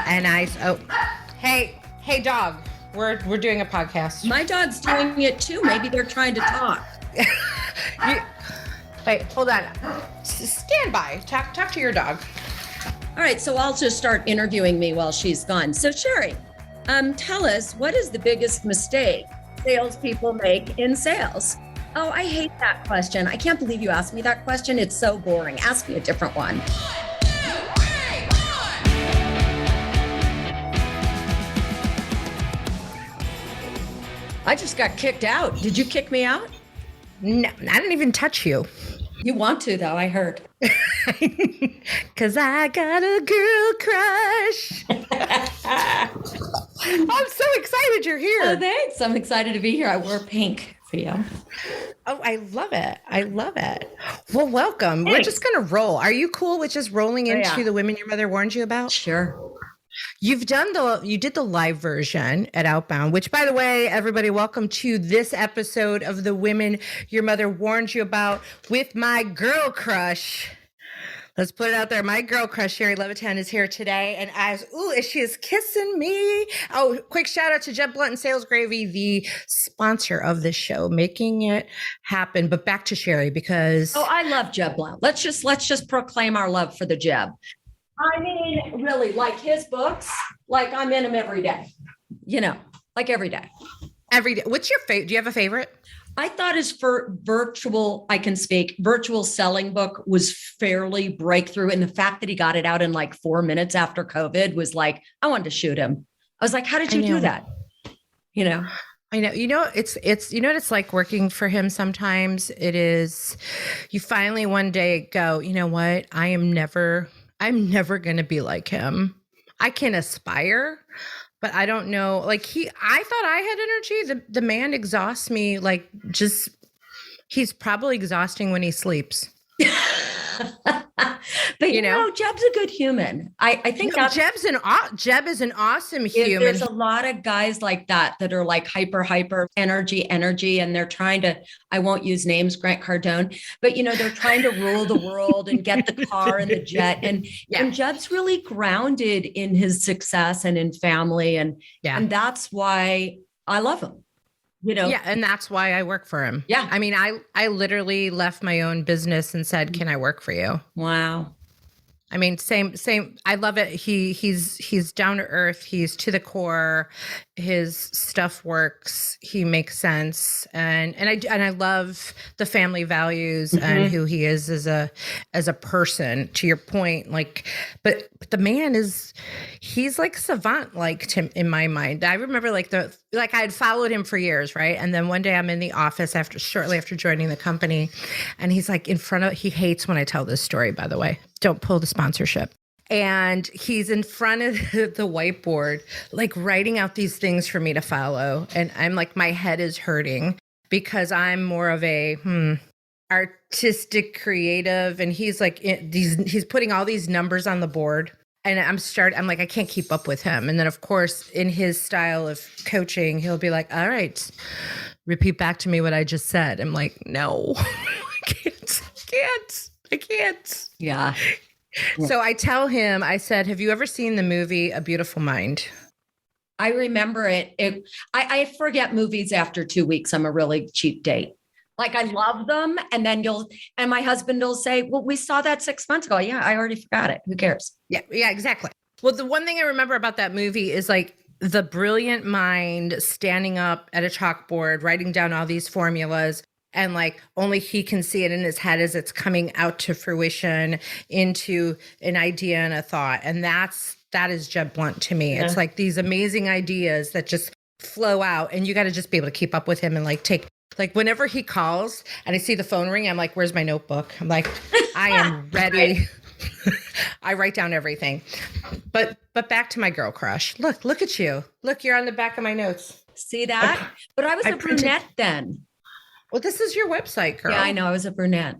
Hey, dog. We're doing a podcast. My dog's doing it too. Maybe they're trying to talk. Wait, hold on. Stand by. Talk to your dog. All right, so I'll just start interviewing me while she's gone. So Shari, tell us, what is the biggest mistake salespeople make in sales? Oh, I hate that question. I can't believe you asked me that question. It's so boring. Ask me a different one. I just got kicked out. Did you kick me out? No, I didn't even touch you. You want to, though, I heard. Because I got a girl crush. I'm so excited you're here. Oh, thanks. I'm excited to be here. I wore pink for you. Oh, I love it. Well, welcome. Thanks. We're just going to roll. Are you cool with just rolling into the women your mother warned you about? Sure. You did the live version at Outbound, which, by the way, everybody, welcome to this episode of The Women Your Mother Warned You About with my girl crush. Let's put it out there. My girl crush, Shari Levitin, is here today. And she is kissing me. Oh, quick shout out to Jeb Blunt and Sales Gravy, the sponsor of this show, making it happen. But back to Shari because... Oh, I love Jeb Blunt. Let's just proclaim our love for the Jeb. I mean, really, like his books, like I'm in them every day, like every day. Every day. What's your favorite? Do you have a favorite? I thought his virtual selling book was fairly breakthrough. And the fact that he got it out in like 4 minutes after COVID was like, I wanted to shoot him. I was like, how did you do that? I know, it's what it's like working for him. Sometimes it is, you finally one day go, you know what? I'm never going to be like him. I can aspire, but I don't know. Like I thought I had energy. The man exhausts me. Like he's probably exhausting when he sleeps. But Jeb's a good human. I think Jeb is an awesome human. There's a lot of guys like that are like hyper energy, and they're trying to, I won't use names, Grant Cardone, but they're trying to rule the world and get the car and the jet. And Jeb's really grounded in his success and in family. And that's why I love him. Yeah. And that's why I work for him. Yeah. I mean, I literally left my own business and said, can I work for you? Wow. I mean, same. I love it. He's down to earth. He's to the core. His stuff works. He makes sense. And I love the family values and who he is as a person, to your point. Like, but the man he's like savant, like in my mind. I remember I had followed him for years. Right. And then one day I'm in the office shortly after joining the company, and he's like he hates when I tell this story, by the way. Don't pull the sponsorship. And he's in front of the whiteboard, like writing out these things for me to follow. And I'm like, my head is hurting because I'm more of a artistic creative. And he's like, he's putting all these numbers on the board. And I'm like, I can't keep up with him. And then of course, in his style of coaching, he'll be like, all right, repeat back to me what I just said. I'm like, no, I can't. Yeah. So I tell him, I said, have you ever seen the movie A Beautiful Mind? I remember it. I forget movies after 2 weeks. I'm a really cheap date. Like I love them. And then and my husband will say, well, we saw that 6 months ago. Yeah, I already forgot it. Who cares? Yeah, exactly. Well, the one thing I remember about that movie is like the brilliant mind standing up at a chalkboard, writing down all these formulas. And like only he can see it in his head as it's coming out to fruition into an idea and a thought. And that is Jeb Blunt to me. Yeah. It's like these amazing ideas that just flow out, and you got to just be able to keep up with him and like whenever he calls and I see the phone ring, I'm like, where's my notebook? I'm like, I am ready. I write down everything. But back to my girl crush. Look at you. Look, you're on the back of my notes. See that? But I was a brunette then. Well, this is your website, girl. Yeah, I know. I was a brunette.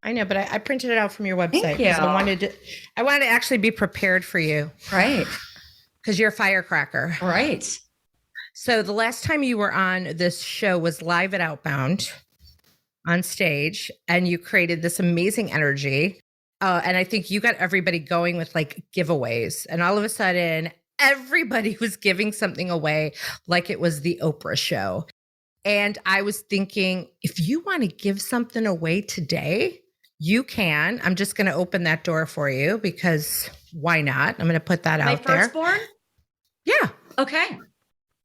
I know, but I printed it out from your website. Thank you. I wanted to actually be prepared for you. Right. Because you're a firecracker. Right. So the last time you were on this show was live at Outbound on stage, and you created this amazing energy. And I think you got everybody going with like giveaways. And all of a sudden, everybody was giving something away like it was the Oprah show. And I was thinking, if you want to give something away today, you can. I'm just going to open that door for you because why not? I'm going to put that out there. My firstborn? Yeah. Okay.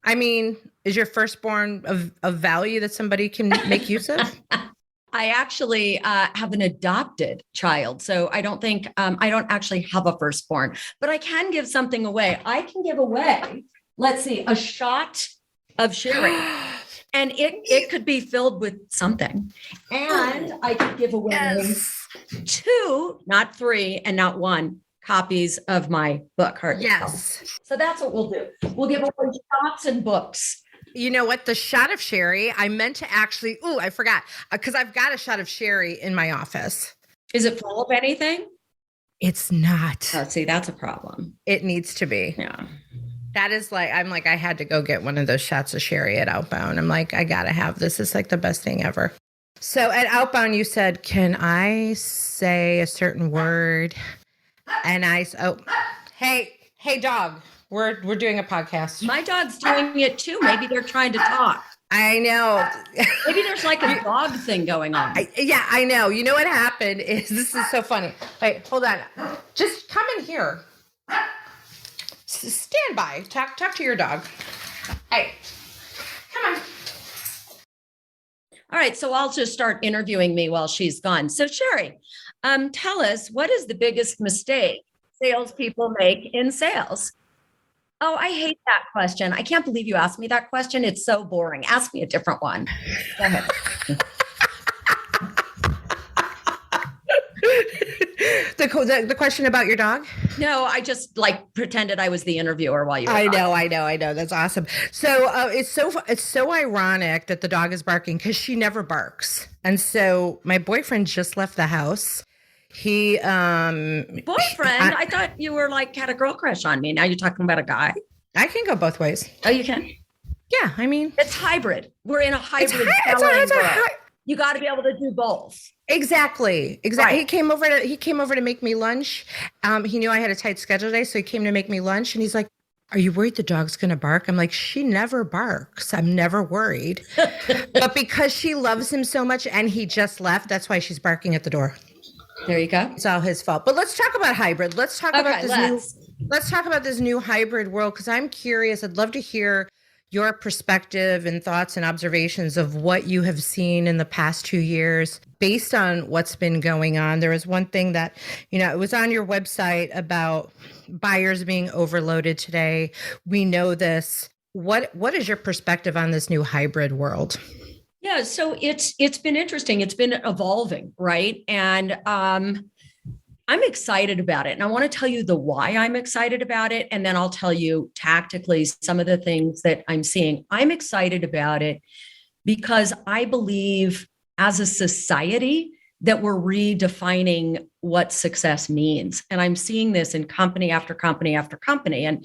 I mean, is your firstborn of value that somebody can make use of? I actually have an adopted child. So I don't think, I don't actually have a firstborn, but I can give something away. I can give away, let's see, a shot of sherry. And it could be filled with something. And I could give away 2, not 3, and not 1 copies of my book. Yes. So that's what we'll do. We'll give away shots and books. You know what? The shot of sherry, I meant to actually, I forgot, because I've got a shot of sherry in my office. Is it full of anything? It's not. Oh, see, that's a problem. It needs to be. Yeah. That is like, I had to go get one of those shots of sherry at Outbound. I'm like, I got to have this. It's like the best thing ever. So at Outbound, you said, can I say a certain word? And hey, dog, we're doing a podcast. My dog's doing it too. Maybe they're trying to talk. I know. Maybe there's like a dog thing going on. I know. You know what happened is, this is so funny. Wait, hold on. Just come in here. Stand by. Talk to your dog. Hey, come on. All right. So I'll just start interviewing me while she's gone. So Shari, tell us, what is the biggest mistake salespeople make in sales? Oh, I hate that question. I can't believe you asked me that question. It's so boring. Ask me a different one. Go ahead. The question about your dog? No, I just pretended I was the interviewer while you were I know. That's awesome. So it's so ironic that the dog is barking because she never barks. And so my boyfriend just left the house. Boyfriend? I thought you were had a girl crush on me. Now you're talking about a guy. I can go both ways. Oh, you can? Yeah, I mean, it's hybrid. We're in a hybrid. You got to be able to do both. Exactly. Right. He came over to make me lunch. He knew I had a tight schedule today, so he came to make me lunch, and he's like, "Are you worried the dog's going to bark?" I'm like, "She never barks. I'm never worried." But because she loves him so much and he just left, that's why she's barking at the door. There you go. It's all his fault. But let's talk about hybrid. Let's talk about this new hybrid world, because I'm curious. I'd love to hear your perspective and thoughts and observations of what you have seen in the past 2 years based on what's been going on. There was one thing that, it was on your website about buyers being overloaded today. We know this. What is your perspective on this new hybrid world? Yeah, so it's been interesting. It's been evolving, right? And I'm excited about it. And I want to tell you the why I'm excited about it. And then I'll tell you tactically some of the things that I'm seeing. I'm excited about it because I believe as a society that we're redefining what success means. And I'm seeing this in company after company after company. And,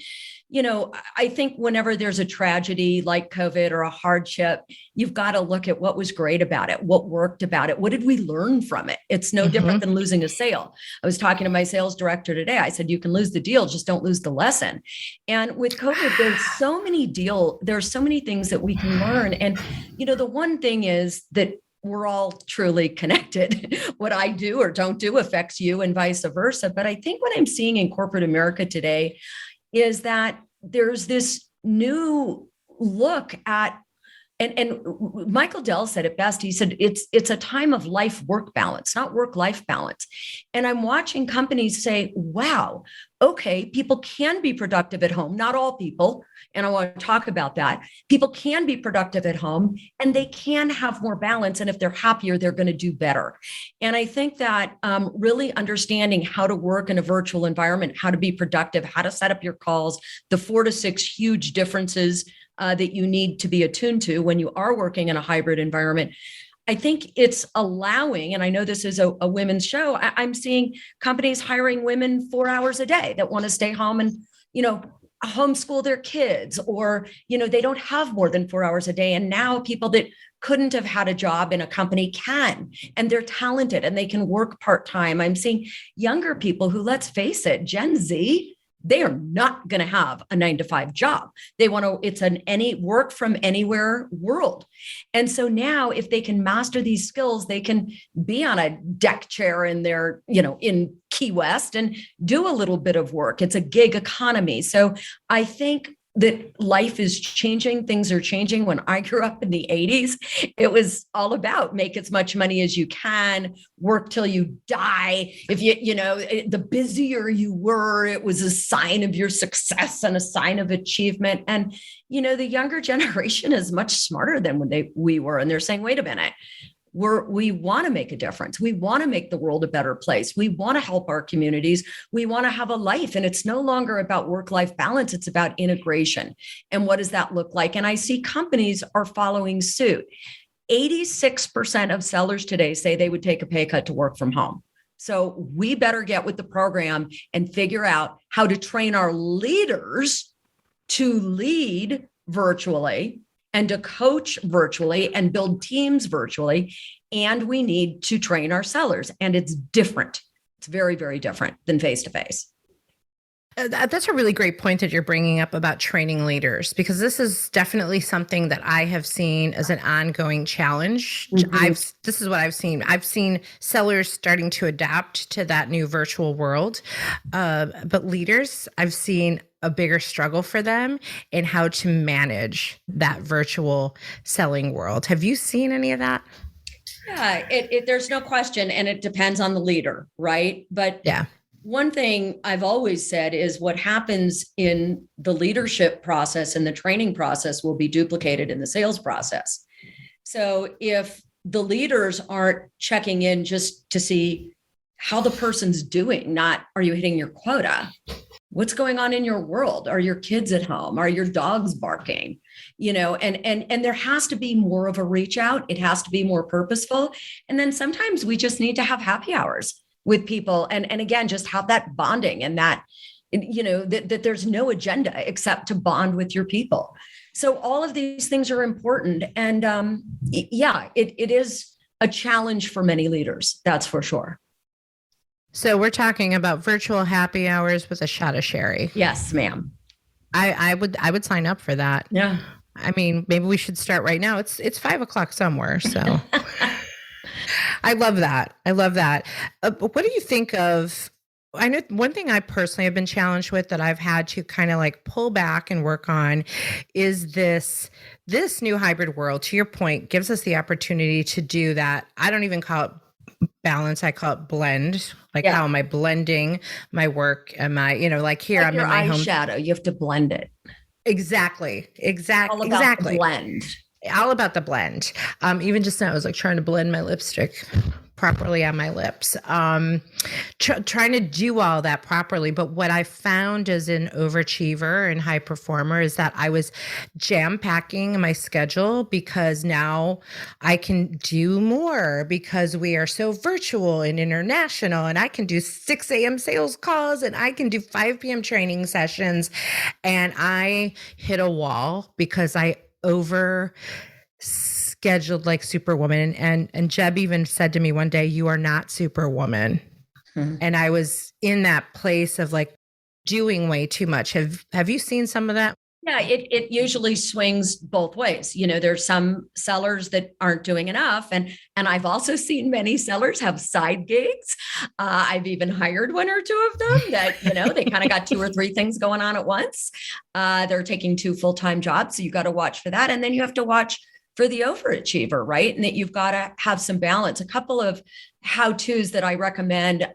I think whenever there's a tragedy like COVID or a hardship, you've got to look at what was great about it, what worked about it, what did we learn from it? It's no different than losing a sale. I was talking to my sales director today. I said, you can lose the deal, just don't lose the lesson. And with COVID, there's so many things that we can learn. And, the one thing is that we're all truly connected. What I do or don't do affects you and vice versa. But I think what I'm seeing in corporate America today is that there's this new look at, and Michael Dell said it best. He said, it's a time of life-work balance, not work-life balance. And I'm watching companies say, wow, okay, people can be productive at home. Not all people. And I want to talk about that. People can be productive at home and they can have more balance. And if they're happier, they're going to do better. And I think that really understanding how to work in a virtual environment, how to be productive, how to set up your calls, the 4 to 6 huge differences that you need to be attuned to when you are working in a hybrid environment. I think it's allowing, and I know this is a women's show, I'm seeing companies hiring women 4 hours a day that want to stay home and, homeschool their kids, or, they don't have more than 4 hours a day. And now people that couldn't have had a job in a company can, and they're talented and they can work part-time. I'm seeing younger people who, let's face it, Gen Z, they are not going to have a 9 to 5 job. They want to, it's an any work from anywhere world. And so now if they can master these skills, they can be on a deck chair in their, in Key West and do a little bit of work. It's a gig economy. So I think that life is changing. Things are changing. When I grew up in the 80s, it was all about make as much money as you can, work till you die. If the busier you were, it was a sign of your success and a sign of achievement. And, the younger generation is much smarter than we were. And they're saying, wait a minute, we want to make a difference. We want to make the world a better place. We want to help our communities. We want to have a life. And it's no longer about work-life balance. It's about integration. And what does that look like? And I see companies are following suit. 86% of sellers today say they would take a pay cut to work from home. So we better get with the program and figure out how to train our leaders to lead virtually and to coach virtually and build teams virtually. And we need to train our sellers. And it's different. It's very, very different than face-to-face. That's a really great point that you're bringing up about training leaders, because this is definitely something that I have seen as an ongoing challenge. Mm-hmm. This is what I've seen. I've seen sellers starting to adapt to that new virtual world. But leaders, I've seen a bigger struggle for them in how to manage that virtual selling world. Have you seen any of that? Yeah, there's no question. And it depends on the leader, right? But yeah. One thing I've always said is what happens in the leadership process and the training process will be duplicated in the sales process. So if the leaders aren't checking in just to see how the person's doing, not are you hitting your quota? What's going on in your world? Are your kids at home? Are your dogs barking? And there has to be more of a reach out. It has to be more purposeful. And then sometimes we just need to have happy hours with people. And again, just have that bonding and that, that there's no agenda except to bond with your people. So all of these things are important. And it is a challenge for many leaders. That's for sure. So we're talking about virtual happy hours with a shot of sherry. Yes, ma'am. I would sign up for that. Yeah. I mean, maybe we should start right now. It's 5:00 somewhere. So I love that. But what do you think of, I know one thing I personally have been challenged with that I've had to kind of like pull back and work on is this new hybrid world, to your point, gives us the opportunity to do that. I don't even call it balance. I call it blend. How am I blending my work? Am I, like here, I'm in my home. Eyeshadow, you have to blend it. Exactly. All about the blend. All about the blend. Even just now, I was like trying to blend my lipstick properly on my lips, trying to do all that properly. But what I found as an overachiever and high performer is that I was jam packing my schedule because now I can do more because we are so virtual and international, and I can do 6 a.m. sales calls and I can do 5 p.m. training sessions. And I hit a wall because I scheduled like Superwoman. And Jeb even said to me one day, you are not Superwoman. Mm-hmm. And I was in that place of like doing way too much. Have you seen some of that? Yeah, it usually swings both ways. There's some sellers that aren't doing enough. And I've also seen many sellers have side gigs. I've even hired 1 or 2 of them that, they kind of got 2 or 3 things going on at once. They're taking 2 full-time jobs. So you got to watch for that. And then you have to watch for the overachiever, right? And that you've got to have some balance. A couple of how-tos that I recommend,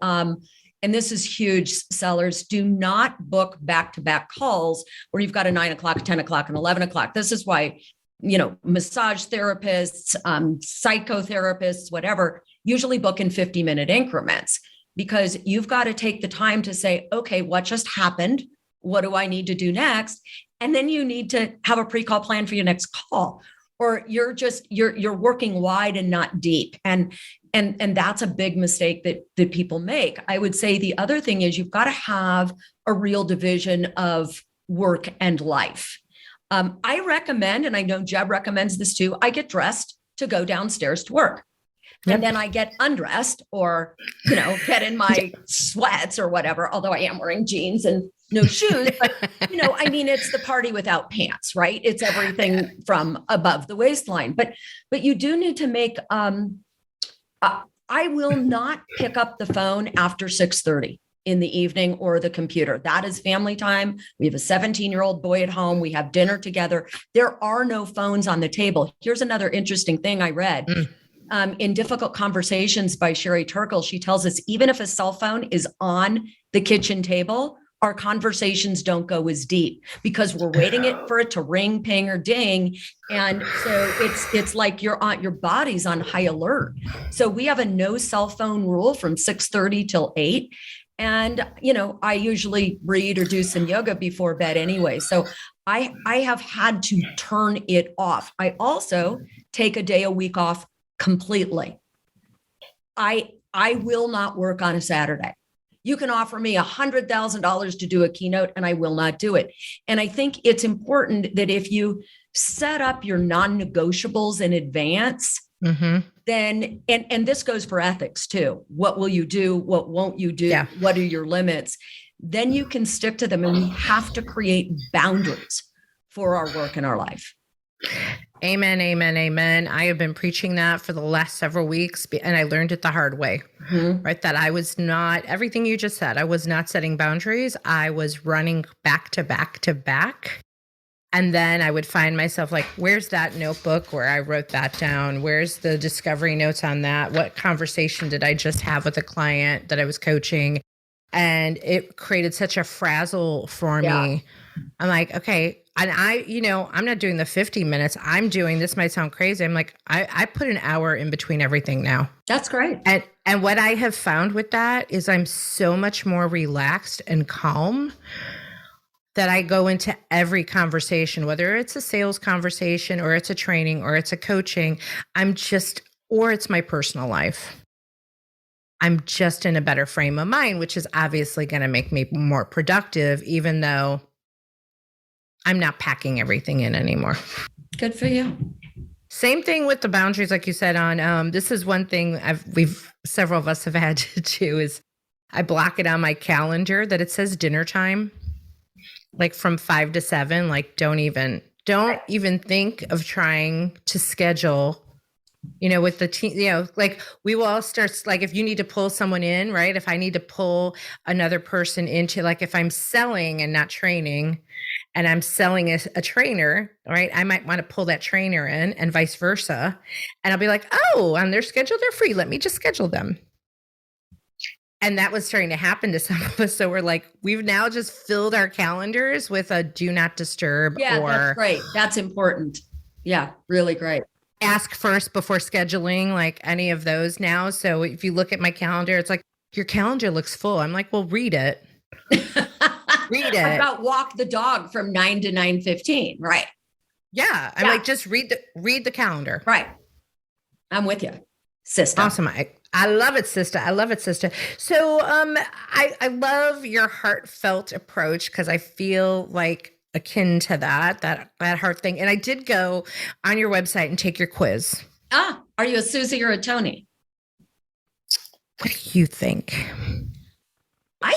and this is huge, sellers, do not book back-to-back calls where you've got a 9 o'clock, 10 o'clock, and 11 o'clock. This is why, massage therapists, psychotherapists, whatever, usually book in 50-minute increments, because you've got to take the time to say, okay, what just happened? What do I need to do next? And then you need to have a pre-call plan for your next call. Or you're working wide and not deep. And that's a big mistake that people make. I would say the other thing is you've got to have a real division of work and life. I recommend, and I know Jeb recommends this too, I get dressed to go downstairs to work. Yep. And then I get undressed or, get in my sweats or whatever, although I am wearing jeans and no shoes, but I mean, it's the party without pants, right? It's everything from above the waistline, but you do need to make, I will not pick up the phone after 6:30 in the evening or the computer. That is family time. We have a 17-year-old boy at home. We have dinner together. There are no phones on the table. Here's another interesting thing I read. In Difficult Conversations by Sherry Turkle, she tells us even if a cell phone is on the kitchen table, our conversations don't go as deep because we're waiting for it to ring, ping, or ding. And so it's like your body's on high alert. So we have a no cell phone rule from 6:30 till 8. And, I usually read or do some yoga before bed anyway. So I have had to turn it off. I also take a day a week off completely. I will not work on a Saturday. You can offer me $100,000 to do a keynote and I will not do it. And I think it's important that if you set up your non-negotiables in advance, then, and this goes for ethics too. What will you do? What won't you do? Yeah. What are your limits? Then you can stick to them, and we have to create boundaries for our work and our life. Amen, amen, amen. I have been preaching that for the last several weeks, and I learned it the hard way, right? That I was not, everything you just said, I was not setting boundaries. I was running back to back to back. And then I would find myself like, where's that notebook where I wrote that down? Where's the discovery notes on that? What conversation did I just have with a client that I was coaching? And it created such a frazzle for me. I'm like, okay. And I'm not doing the 50 minutes. I'm doing, this might sound crazy. I'm like, I put an hour in between everything now. That's great. And what I have found with that is I'm so much more relaxed and calm that I go into every conversation, whether it's a sales conversation or it's a training or it's a coaching, or it's my personal life. I'm just in a better frame of mind, which is obviously going to make me more productive, even though I'm not packing everything in anymore. Good for you. Same thing with the boundaries, like you said, on this is one thing several of us have had to do is I block it on my calendar that it says dinner time, like from 5 to 7. Like don't even think of trying to schedule, with the team, like we will all start, like if you need to pull someone in, right? If I need to pull another person into, like if I'm selling and not training and I'm selling a trainer, right? I might want to pull that trainer in and vice versa. And I'll be like, oh, on their schedule, they're free. Let me just schedule them. And that was starting to happen to some of us. So we're like, we've now just filled our calendars with a do not disturb. Yeah, that's great. That's important. Yeah, really great. Ask first before scheduling, like any of those now. So if you look at my calendar, it's like, your calendar looks full. I'm like, well, read it. Read it. What about walk the dog from 9 to 9:15? Right. Yeah. I'm like, just read the calendar. Right. I'm with you, sister. Awesome. I love it, sister. I love it, sister. So I love your heartfelt approach because I feel like akin to that heart thing. And I did go on your website and take your quiz. Are you a Susie or a Tony? What do you think?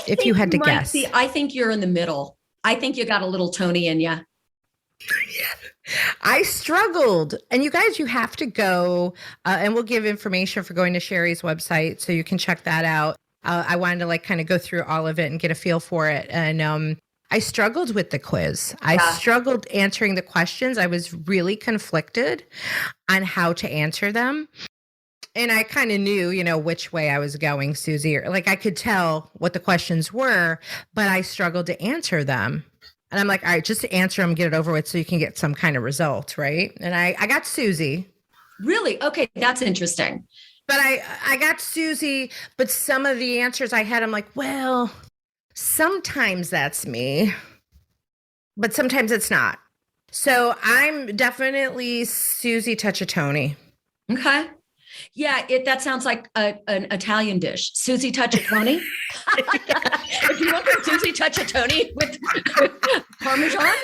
If you had to guess. I think you're in the middle. I think you got a little Tony in you. Yeah. I struggled. And you guys, you have to go, and we'll give information for going to Shari's website so you can check that out. I wanted to kind of go through all of it and get a feel for it. And I struggled with the quiz. I struggled answering the questions. I was really conflicted on how to answer them. And I kind of knew, which way I was going, Susie. Like I could tell what the questions were, but I struggled to answer them. And I'm like, all right, just to answer them, get it over with so you can get some kind of result, right? And I got Susie. Really? Okay, that's interesting. But I got Susie, but some of the answers I had, I'm like, well, sometimes that's me, but sometimes it's not. So I'm definitely Susie touch a Tony. Okay. Yeah, that sounds like an Italian dish. Susie Touchatoni. If you want to Susie Touchatoni with Parmesan,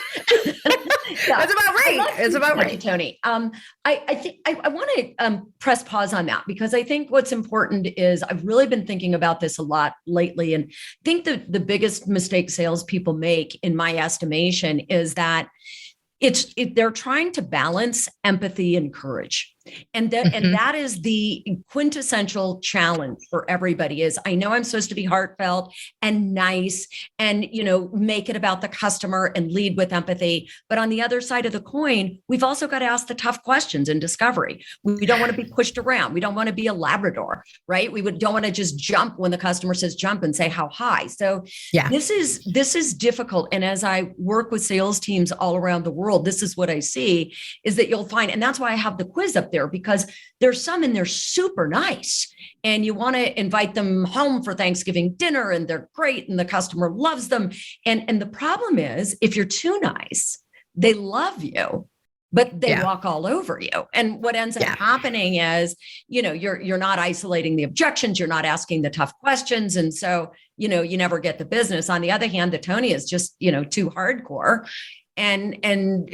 Yeah. It's about right. It's about right. Tony. I think I want to press pause on that, because I think what's important is I've really been thinking about this a lot lately. And I think the biggest mistake salespeople make, in my estimation, is that they're trying to balance empathy and courage. And that is the quintessential challenge for everybody. Is, I know I'm supposed to be heartfelt and nice and, make it about the customer and lead with empathy. But on the other side of the coin, we've also got to ask the tough questions in discovery. We don't want to be pushed around. We don't want to be a Labrador, right? Don't want to just jump when the customer says jump and say how high. So this is difficult. And as I work with sales teams all around the world, this is what I see, is that you'll find, and that's why I have the quiz up there, because there's some and they're super nice and you want to invite them home for Thanksgiving dinner and they're great and the customer loves them. And the problem is, if you're too nice, they love you, but they walk all over you. And what ends up happening is, you're not isolating the objections, you're not asking the tough questions. And so, you never get the business. On the other hand, the Tony is just, too hardcore and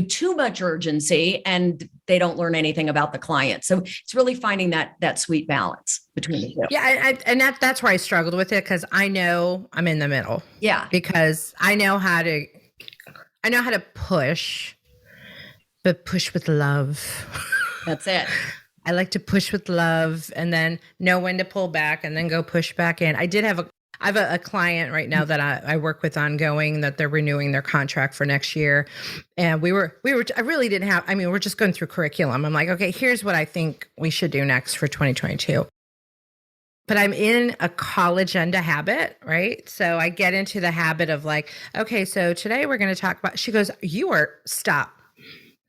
too much urgency, and they don't learn anything about the client. So it's really finding that sweet balance between the two. Yeah. And that's where I struggled with it, because I know I'm in the middle. Yeah. Because I know how to push, but push with love. That's it. I like to push with love and then know when to pull back and then go push back in. I have a client right now that I work with ongoing, that they're renewing their contract for next year. And we're just going through curriculum. I'm like, okay, here's what I think we should do next for 2022. But I'm in a call agenda habit, right? So I get into the habit of like, okay, so today we're going to talk about, she goes, stop.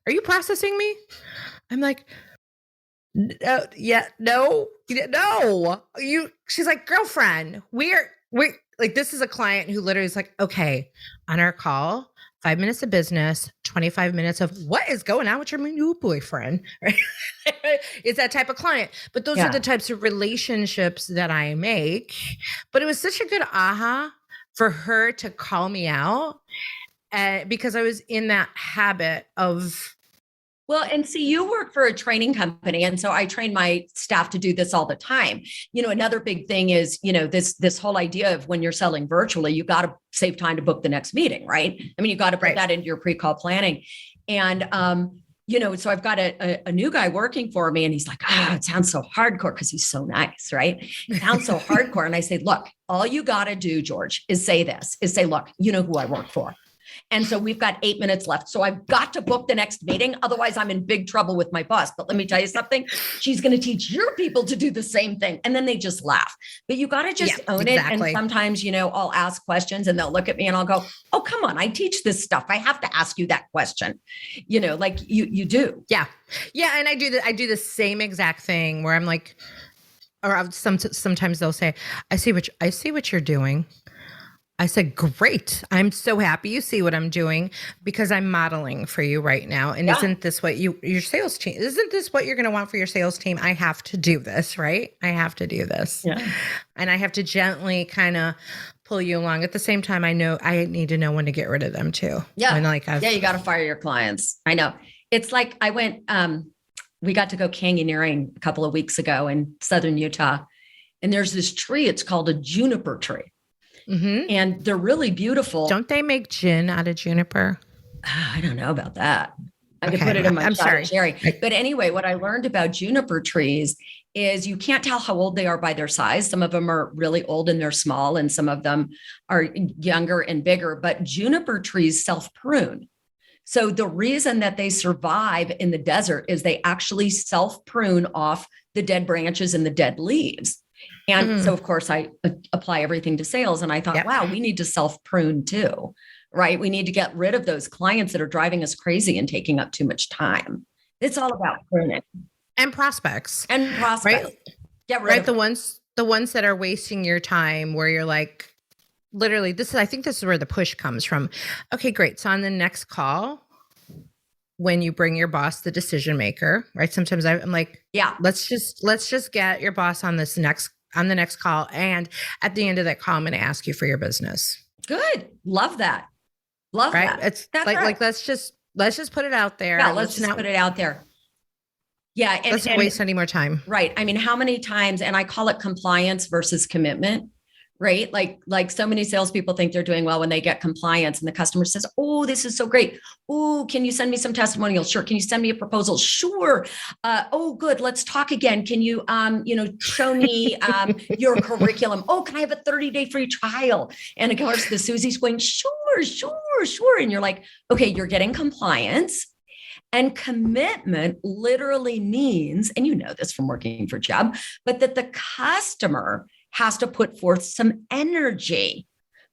Are you processing me? I'm like, no. She's like, girlfriend, we're like, this is a client who literally is like, okay, on our call, 5 minutes of business, 25 minutes of what is going on with your new boyfriend, right? It's that type of client. But those are the types of relationships that I make. But it was such a good aha for her to call me out, because I was in that habit of. Well, and see, you work for a training company. And so I train my staff to do this all the time. Another big thing is, this whole idea of when you're selling virtually, you got to save time to book the next meeting, right? I mean, you got to put that into your pre-call planning. And, so I've got a new guy working for me and he's like, it sounds so hardcore, because he's so nice, right? It sounds so hardcore. And I say, look, all you got to do, George, is say, look, you know who I work for. And so we've got 8 minutes left. So I've got to book the next meeting. Otherwise, I'm in big trouble with my boss. But let me tell you something. She's going to teach your people to do the same thing. And then they just laugh. But you got to just own it. And sometimes, I'll ask questions and they'll look at me and I'll go, oh, come on. I teach this stuff. I have to ask you that question. Like you do. Yeah. Yeah. And I do the same exact thing where I'm like, or sometimes they'll say, I see what you're doing. I said, great. I'm so happy you see what I'm doing, because I'm modeling for you right now. And isn't this what your sales team, isn't this what you're going to want for your sales team? I have to do this, right? I have to do this. Yeah. And I have to gently kind of pull you along. At the same time, I know I need to know when to get rid of them too. Yeah. You got to fire your clients. I know. It's like I went, we got to go canyoneering a couple of weeks ago in Southern Utah. And there's this tree, it's called a juniper tree. Mm-hmm. And they're really beautiful. Don't they make gin out of juniper? I don't know about that. I could put it in my shot, Sherry. But anyway, what I learned about juniper trees is you can't tell how old they are by their size. Some of them are really old and they're small, and some of them are younger and bigger. But juniper trees self-prune. So the reason that they survive in the desert is they actually self-prune off the dead branches and the dead leaves. And so, of course, I apply everything to sales. And I thought, wow, we need to self-prune too, right? We need to get rid of those clients that are driving us crazy and taking up too much time. It's all about pruning. And prospects. Right? Get rid of the ones that are wasting your time, where you're like, literally, I think this is where the push comes from. Okay, great. So on the next call, when you bring your boss, the decision maker, right? Sometimes I'm like, let's just get your boss on the next call. And at the end of that call, I'm going to ask you for your business. Good. Love that. Love that. It's like, let's just let's just put it out there. Yeah, let's just put it out there. Yeah. Let's not waste any more time. Right. I mean, how many times, and I call it compliance versus commitment, right? Like so many salespeople think they're doing well when they get compliance and the customer says, oh, this is so great. Oh, can you send me some testimonials? Sure. Can you send me a proposal? Sure. Oh, good. Let's talk again. Can you, show me your curriculum? Oh, can I have a 30-day free trial? And of course, the Susie's going, sure. And you're like, okay, you're getting compliance. And commitment literally means, and you know this from working for Jeb, but that the customer has to put forth some energy.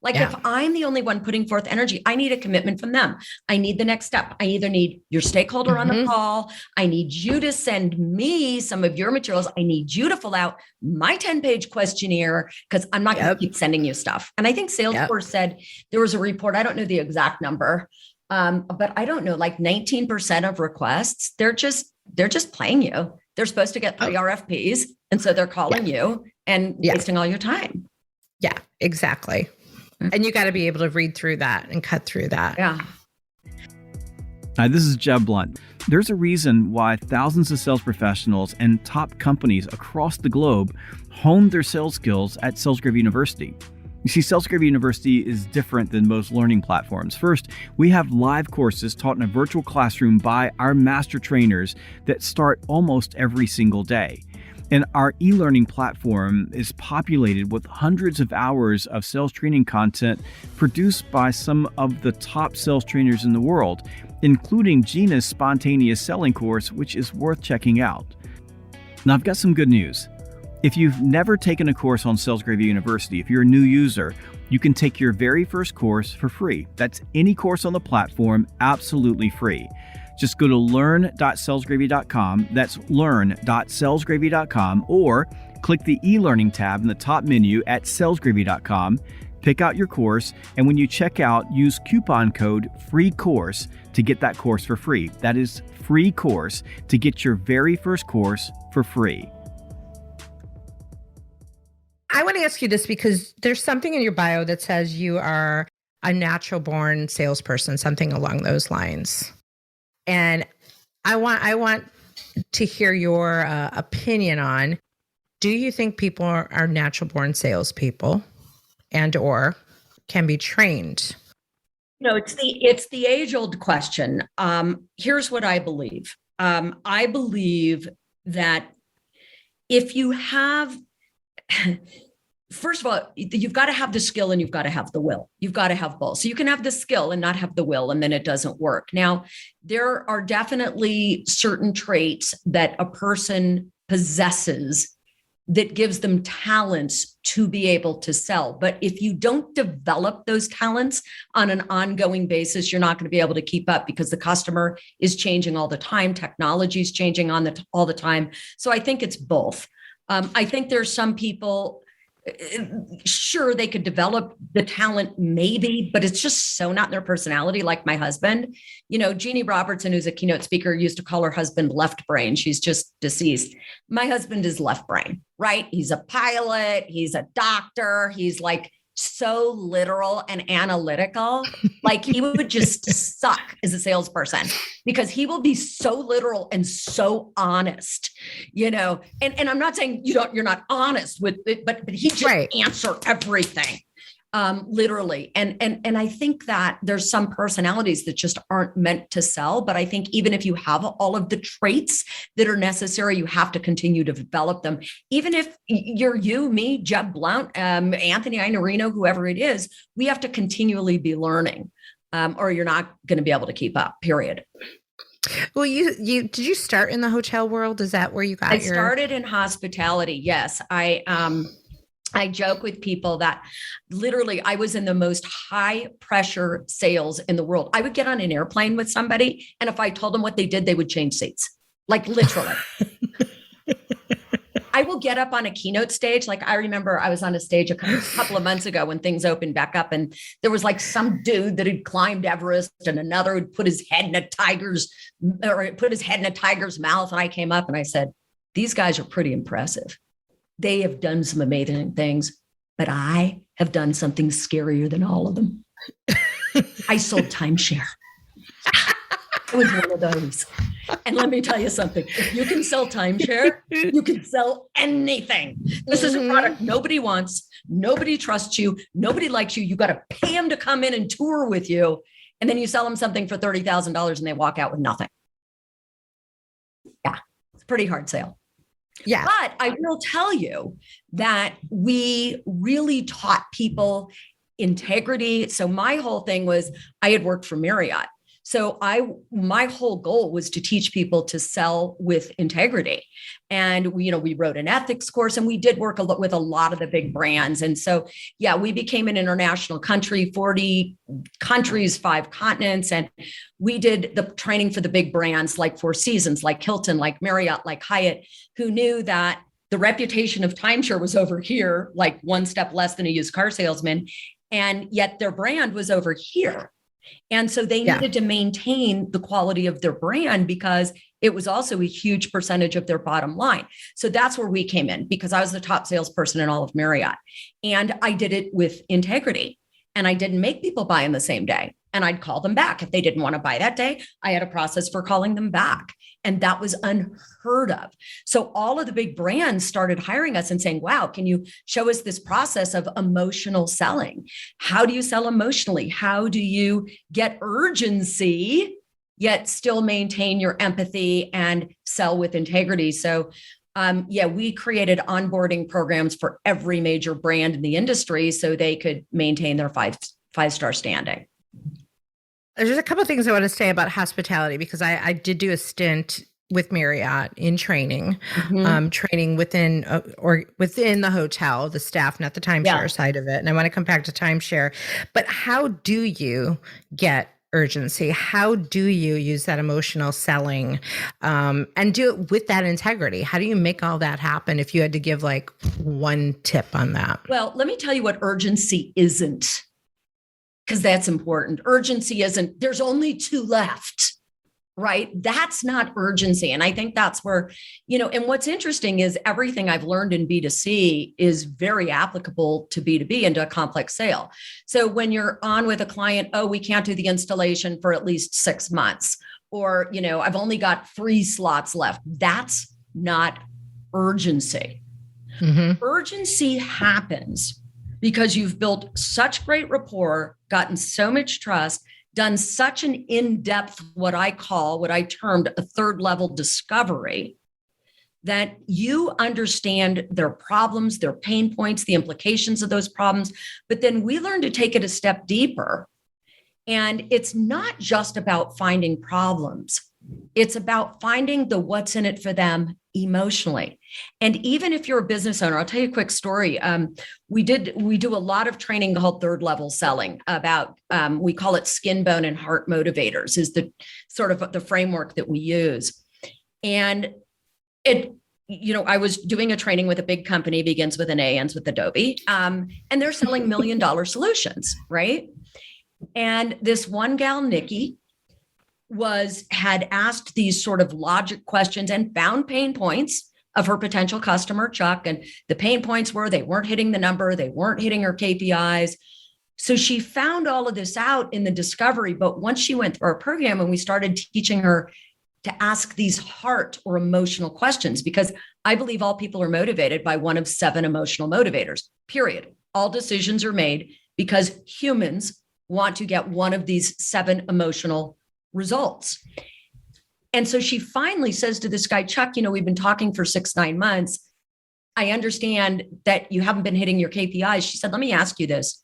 Like if I'm the only one putting forth energy, I need a commitment from them. I need the next step. I either need your stakeholder on the call. I need you to send me some of your materials. I need you to fill out my 10-page questionnaire because I'm not going to keep sending you stuff. And I think Salesforce said there was a report. I don't know the exact number. But I don't know, like 19% of requests, they're just playing you. They're supposed to get 3 RFPs. And so they're calling you and wasting all your time. Yeah, exactly. And you got to be able to read through that and cut through that. Yeah. Hi, this is Jeb Blunt. There's a reason why thousands of sales professionals and top companies across the globe hone their sales skills at SalesGrave University. You see, SalesGrave University is different than most learning platforms. First, we have live courses taught in a virtual classroom by our master trainers that start almost every single day. And our e-learning platform is populated with hundreds of hours of sales training content produced by some of the top sales trainers in the world, including Gina's spontaneous selling course, which is worth checking out. Now, I've got some good news. If you've never taken a course on SalesGrave University, if you're a new user, you can take your very first course for free. That's any course on the platform, absolutely free. Just go to learn.salesgravy.com. That's learn.salesgravy.com, or click the e-learning tab in the top menu at salesgravy.com. Pick out your course, and when you check out, use coupon code FREECOURSE to get that course for free. That is free course to get your very first course for free. I want to ask you this because there's something in your bio that says you are a natural born salesperson, something along those lines. And I want to hear your opinion on, do you think people are natural born salespeople and or can be trained? No, it's the age-old question. Here's what I believe. I believe that if you have, first of all, you've got to have the skill and you've got to have the will. You've got to have both. So you can have the skill and not have the will, and then it doesn't work. Now, there are definitely certain traits that a person possesses that gives them talents to be able to sell. But if you don't develop those talents on an ongoing basis, you're not going to be able to keep up because the customer is changing all the time. Technology is changing all the time. So I think it's both. I think there's some people, sure, they could develop the talent maybe, but it's just so not in their personality. Like my husband, Jeannie Robertson, who's a keynote speaker, used to call her husband left brain. She's just deceased. My husband is left brain, right? He's a pilot. He's a doctor. He's like so literal and analytical. Like he would just suck as a salesperson because he will be so literal and so honest, and I'm not saying you're not honest with it, but he just answer everything. Literally. And I think that there's some personalities that just aren't meant to sell. But I think even if you have all of the traits that are necessary, you have to continue to develop them. Even if you're me, Jeb Blount, Anthony Iannarino, whoever it is, we have to continually be learning, or you're not going to be able to keep up, period. Well, you did you start in the hotel world? Is that where you got I started in hospitality. Yes. I joke with people that literally I was in the most high pressure sales in the world. I would get on an airplane with somebody, and if I told them what they did, they would change seats. Like literally. I will get up on a keynote stage. Like I remember I was on a stage a couple of months ago when things opened back up, and there was like some dude that had climbed Everest and another would put his head in a tiger's mouth. And I came up and I said, these guys are pretty impressive. They have done some amazing things, but I have done something scarier than all of them. I sold timeshare. I was one of those. And let me tell you something. If you can sell timeshare, you can sell anything. This is a product nobody wants. Nobody trusts you. Nobody likes you. You got to pay them to come in and tour with you. And then you sell them something for $30,000 and they walk out with nothing. Yeah, it's a pretty hard sale. Yeah. But I will tell you that we really taught people integrity. So my whole thing was I had worked for Marriott. So my whole goal was to teach people to sell with integrity. And we wrote an ethics course, and we did work with a lot of the big brands. And so, yeah, we became an international country, 40 countries, 5 continents. And we did the training for the big brands like Four Seasons, like Hilton, like Marriott, like Hyatt, who knew that the reputation of timeshare was over here, like one step less than a used car salesman. And yet their brand was over here. And so they needed to maintain the quality of their brand because it was also a huge percentage of their bottom line. So that's where we came in, because I was the top salesperson in all of Marriott. And I did it with integrity. And I didn't make people buy in the same day. And I'd call them back. If they didn't want to buy that day, I had a process for calling them back. And that was unheard of. So all of the big brands started hiring us and saying, wow, can you show us this process of emotional selling? How do you sell emotionally? How do you get urgency, yet still maintain your empathy and sell with integrity? So we created onboarding programs for every major brand in the industry so they could maintain their five-star standing. There's a couple of things I want to say about hospitality, because I did do a stint with Marriott in training, training within the hotel, the staff, not the timeshare side of it. And I want to come back to timeshare, but how do you get urgency? How do you use that emotional selling and do it with that integrity? How do you make all that happen if you had to give like one tip on that? Well, let me tell you what urgency isn't, because that's important. Urgency isn't, there's only 2 left, right? That's not urgency. And I think that's where, and what's interesting is everything I've learned in B2C is very applicable to B2B and to a complex sale. So when you're on with a client, we can't do the installation for at least 6 months, or, I've only got 3 slots left. That's not urgency. Urgency happens because you've built such great rapport, gotten so much trust, done such an in-depth, what I termed a 3rd level discovery, that you understand their problems, their pain points, the implications of those problems. But then we learn to take it a step deeper. And it's not just about finding problems. It's about finding the what's in it for them emotionally. And even if you're a business owner, I'll tell you a quick story. We do a lot of training called 3rd level selling about, we call it skin, bone, and heart motivators is the sort of the framework that we use. And I was doing a training with a big company, begins with an A, ends with Adobe. And they're selling $1 million solutions, right? And this one gal, Nikki, had asked these sort of logic questions and found pain points of her potential customer, Chuck. And the pain points were they weren't hitting the number, they weren't hitting her KPIs. So she found all of this out in the discovery. But once she went through our program and we started teaching her to ask these heart or emotional questions, because I believe all people are motivated by one of 7 emotional motivators, period. All decisions are made because humans want to get one of these 7 emotional results. And so she finally says to this guy, Chuck, we've been talking for 6-9 months. I understand that you haven't been hitting your KPIs. She said, let me ask you this.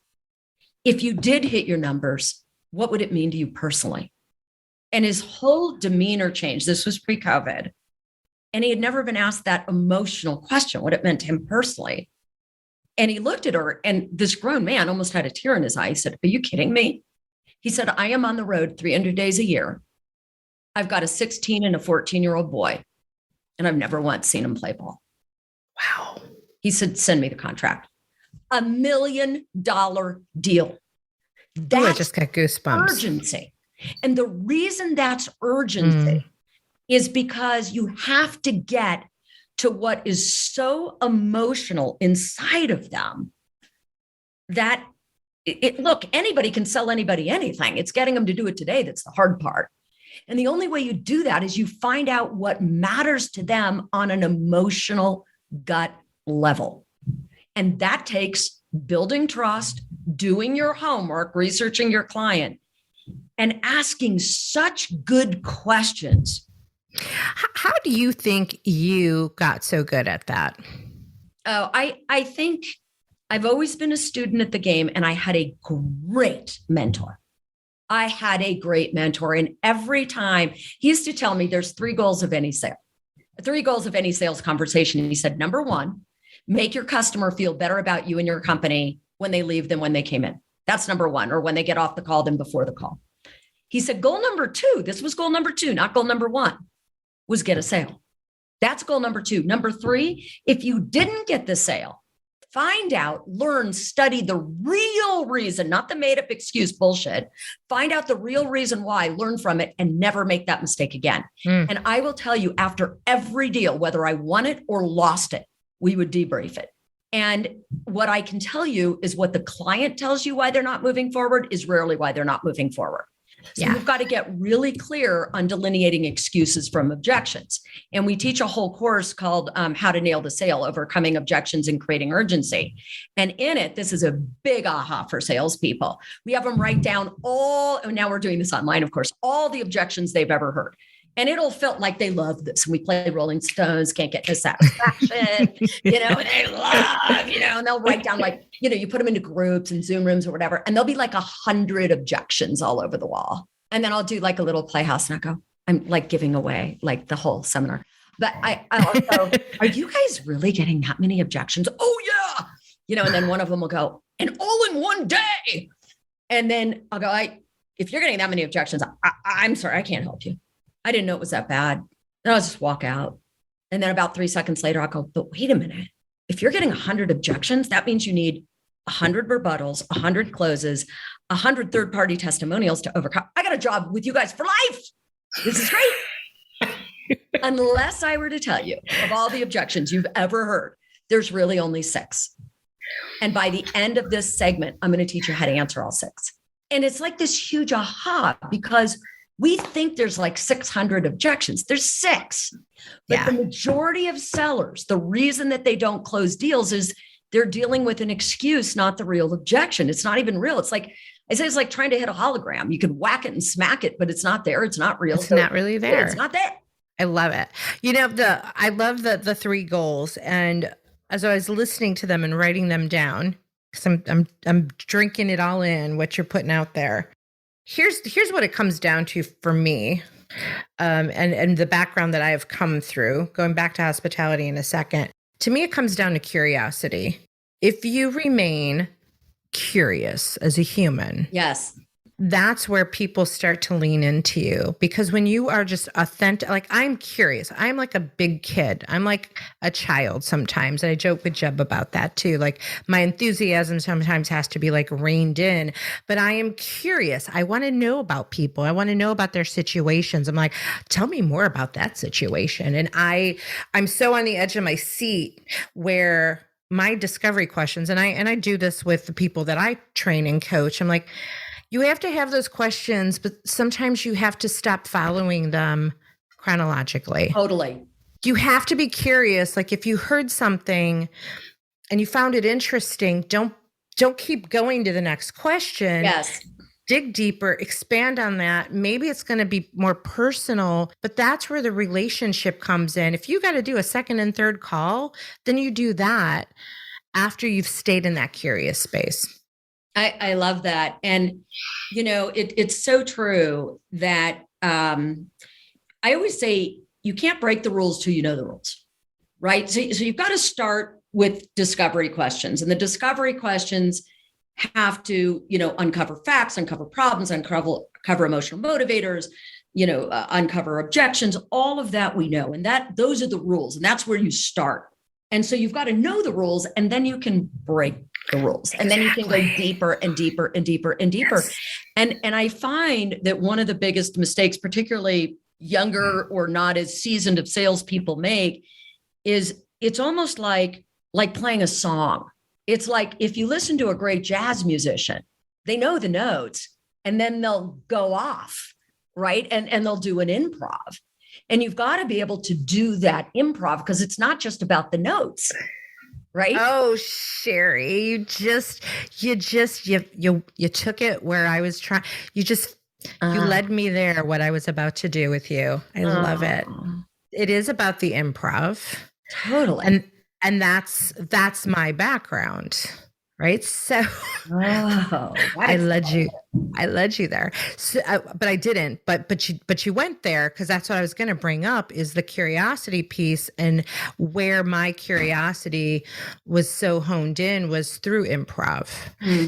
If you did hit your numbers, what would it mean to you personally? And his whole demeanor changed. This was pre-COVID. And he had never been asked that emotional question, what it meant to him personally. And he looked at her, and this grown man almost had a tear in his eye. He said, are you kidding me? He said, I am on the road 300 days a year. I've got a 16 and a 14-year-old boy, and I've never once seen him play ball. Wow. He said, send me the contract. $1 million deal. That's I just got goosebumps. Urgency. And the reason that's urgency is because you have to get to what is so emotional inside of them that look, anybody can sell anybody anything. It's getting them to do it today that's the hard part. And the only way you do that is you find out what matters to them on an emotional gut level. And that takes building trust, doing your homework, researching your client, and asking such good questions. How do you think you got so good at that? Oh, I think I've always been a student at the game, and I had a great mentor. And every time he used to tell me there's three goals of any sales conversation. And he said, number one, make your customer feel better about you and your company when they leave than when they came in. That's number one, or when they get off the call than before the call. He said, goal number two, this was goal number two, not goal number one, was get a sale. That's goal number two. Number three, if you didn't get the sale, find out, learn, study the real reason, not the made up excuse bullshit. Find out the real reason why, learn from it, and never make that mistake again. And I will tell you, after every deal, whether I won it or lost it, we would debrief it. And what I can tell you is what the client tells you why they're not moving forward is rarely why they're not moving forward. So you've got to get really clear on delineating excuses from objections. And we teach a whole course called How to Nail the Sale, Overcoming Objections and Creating Urgency. And in it, this is a big aha for salespeople. We have them write down and now we're doing this online, of course, all the objections they've ever heard. And it'll feel like they love this. We play Rolling Stones, can't get no satisfaction, they love, and they'll write down you put them into groups and Zoom rooms or whatever, and there'll be like 100 objections all over the wall. And then I'll do like a little playhouse and I go, I'm like giving away like the whole seminar. But I'll go, are you guys really getting that many objections? Oh yeah. And then one of them will go, and all in one day. And then I'll go, if you're getting that many objections, I'm sorry, I can't help you. I didn't know it was that bad. And I'll just walk out. And then about 3 seconds later, I'll go, but wait a minute. If you're getting 100 objections, that means you need 100 rebuttals, 100 closes, 100 third-party testimonials to overcome. I got a job with you guys for life. This is great. Unless I were to tell you of all the objections you've ever heard, there's really only 6. And by the end of this segment, I'm going to teach you how to answer all 6. And it's like this huge aha, because we think there's like 600 objections. There's 6. But the majority of sellers, the reason that they don't close deals is they're dealing with an excuse, not the real objection. It's not even real. It's like, I say, it's like trying to hit a hologram. You can whack it and smack it, but it's not there. It's not real. It's not really there. It's not there. I love it. I love the 3 goals. And as I was listening to them and writing them down, because I'm drinking it all in, what you're putting out there. Here's what it comes down to for me, and the background that I have come through, going back to hospitality in a second. To me, it comes down to curiosity. If you remain curious as a human, yes, that's where people start to lean into you. Because when you are just authentic, like I'm curious, I'm like a big kid. I'm like a child sometimes. And I joke with Jeb about that too. Like my enthusiasm sometimes has to be like reined in, but I am curious. I want to know about people. I want to know about their situations. I'm like, tell me more about that situation. And I'm so on the edge of my seat where my discovery questions, and I do this with the people that I train and coach. I'm like, you have to have those questions, but sometimes you have to stop following them chronologically. Totally. You have to be curious. Like if you heard something and you found it interesting, don't keep going to the next question. Yes. Dig deeper, expand on that. Maybe it's going to be more personal, but that's where the relationship comes in. If you got to do a second and third call, then you do that after you've stayed in that curious space. I love that. And, it's so true that I always say you can't break the rules till you know the rules, right? So you've got to start with discovery questions. And the discovery questions have to, uncover facts, uncover problems, uncover emotional motivators, uncover objections, all of that we know. And those are the rules. And that's where you start. And so you've got to know the rules, and then you can break the rules. And then you can go deeper and deeper and deeper and deeper. Yes. And I find that one of the biggest mistakes, particularly younger or not as seasoned of salespeople make, is it's almost like playing a song. It's like if you listen to a great jazz musician, they know the notes and then they'll go off, right? And they'll do an improv. And you've got to be able to do that improv because it's not just about the notes, right? Oh, Shari, you took it where I was trying. You led me there, what I was about to do with you. I love it. It is about the improv. Totally. And that's my background. Right. So I led you there. So, but I didn't, but you went there because that's what I was going to bring up is the curiosity piece, and where my curiosity was so honed in was through improv.